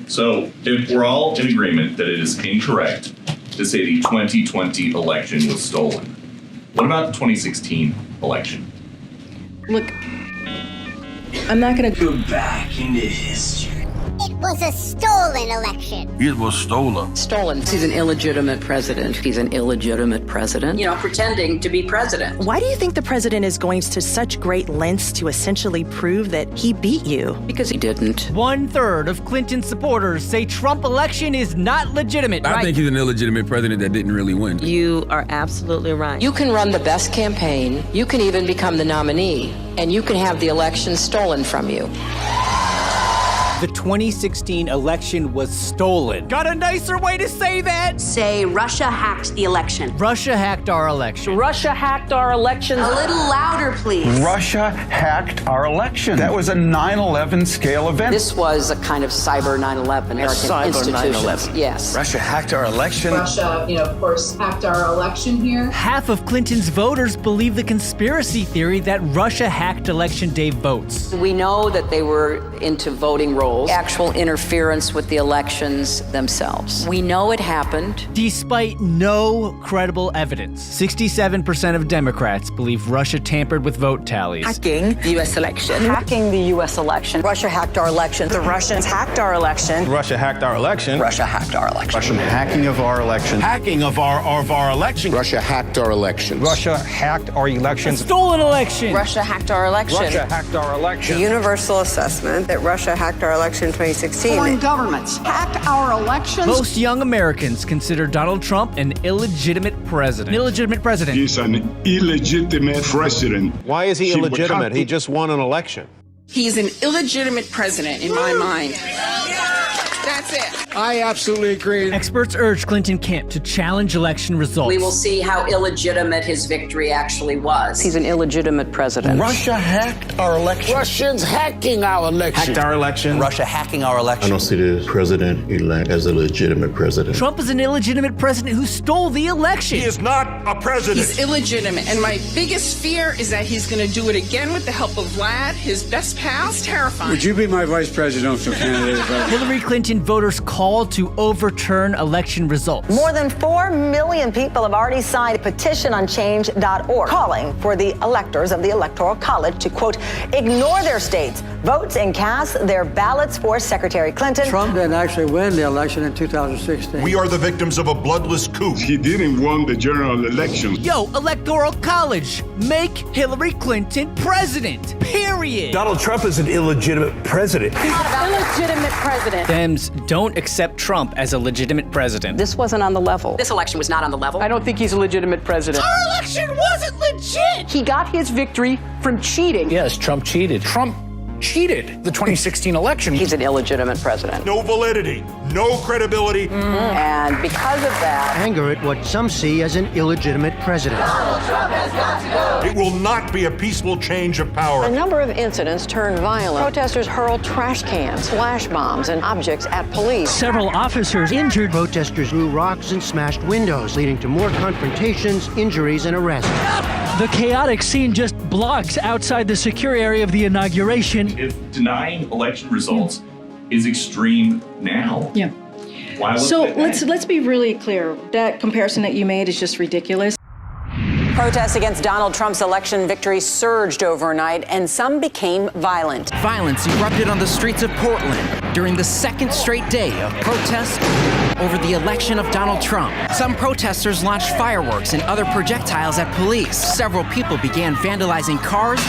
So if we're all in agreement that it is incorrect to say the 2020 election was stolen, what about the 2016 election? Look, I'm not going to go back into history. It was a stolen election. It was stolen. Stolen. He's an illegitimate president. He's an illegitimate president. You know, pretending to be president. Why do you think the president is going to such great lengths to essentially prove that he beat you? Because he didn't. 1/3 of Clinton supporters say Trump election is not legitimate. I think he's an illegitimate president that didn't really win. You are absolutely right. You can run the best campaign, you can even become the nominee, and you can have the election stolen from you. The 2016 election was stolen. Got a nicer way to say that? Say Russia hacked the election. Russia hacked our election. Russia hacked our elections. A little louder, please. Russia hacked our election. That was a 9/11 scale event. This was a kind of cyber 9/11. American institutions. Yes. Russia hacked our election. Russia, of course, hacked our election here. Half of Clinton's voters believe the conspiracy theory that Russia hacked election day votes. We know that they were into voting rolls, actual interference with the elections themselves. We know it happened. Despite no credible evidence, 67% of Democrats believe Russia tampered with vote tallies. Hacking the U.S. election. Hacking the U.S. election. Russia hacked our election. The Russians hacked our election. Russia hacked our election. Russia hacked our election. Russian hacking of our election. Hacking of our election. Russia hacked our elections. Russia hacked our elections. Stolen election. Russia hacked our election. Russia hacked our election. The universal assessment that Russia hacked our election in 2016. Foreign governments hacked our elections. Most young Americans consider Donald Trump an illegitimate president. He's an illegitimate president. Why is he illegitimate? He just won an election. He's an illegitimate president in my mind. That's it. I absolutely agree. Experts urge Clinton camp to challenge election results. We will see how illegitimate his victory actually was. He's an illegitimate president. Russia hacked our election. Russians hacking our election. Hacked our election. Russia hacking our election. I don't see the president-elect as a legitimate president. Trump is an illegitimate president who stole the election. He is not a president. He's illegitimate, and my biggest fear is that he's going to do it again with the help of Vlad, his best pal. It's terrifying. Would you be my vice presidential candidate? Hillary Clinton voters called to overturn election results. More than 4 million people have already signed a petition on change.org, calling for the electors of the Electoral College to, quote, ignore their states' votes and cast their ballots for Secretary Clinton. Trump didn't actually win the election in 2016. We are the victims of a bloodless coup. He didn't win the general election. Yo, Electoral College, make Hillary Clinton president, period. Donald Trump is an illegitimate president. Illegitimate president. Dems don't accept Trump as a legitimate president. This wasn't on the level. This election was not on the level. I don't think he's a legitimate president. Our election wasn't legit! He got his victory from cheating. Yes, Trump cheated. Trump cheated the 2016 election. He's an illegitimate president. No validity, no credibility. And because of that, Anger at what some see as an illegitimate president. It will not be a peaceful change of power. A number of incidents turned violent. Protesters hurled trash cans, flash bombs, and objects at police. Several officers injured. Protesters threw rocks and smashed windows, leading to more confrontations, injuries, and arrests. The chaotic scene just blocks outside the secure area of the inauguration. If denying election results is extreme now, Yeah. why was So it then? let's be really clear. That comparison that you made is just ridiculous. Protests against Donald Trump's election victory surged overnight, and some became violent. Violence erupted on the streets of Portland during the second straight day of protests over the election of Donald Trump. Some protesters launched fireworks and other projectiles at police. Several people began vandalizing cars.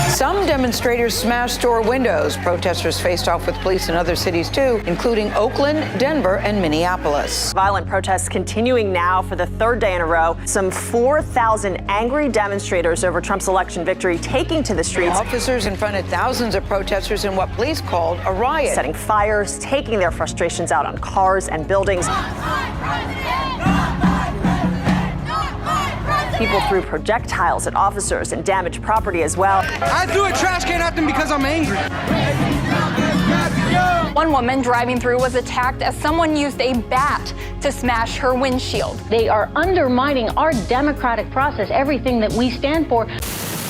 Some demonstrators smashed store windows. Protesters faced off with police in other cities, too, including Oakland, Denver, and Minneapolis. Violent protests continuing now for the third day in a row. Some 4,000 angry demonstrators over Trump's election victory taking to the streets. Officers confronted thousands of protesters in what police called a riot. Setting fires, taking their frustrations out on cars and buildings. People threw projectiles at officers and damaged property as well. I threw a trash can at them because I'm angry. One woman driving through was attacked as someone used a bat to smash her windshield. They are undermining our democratic process, everything that we stand for.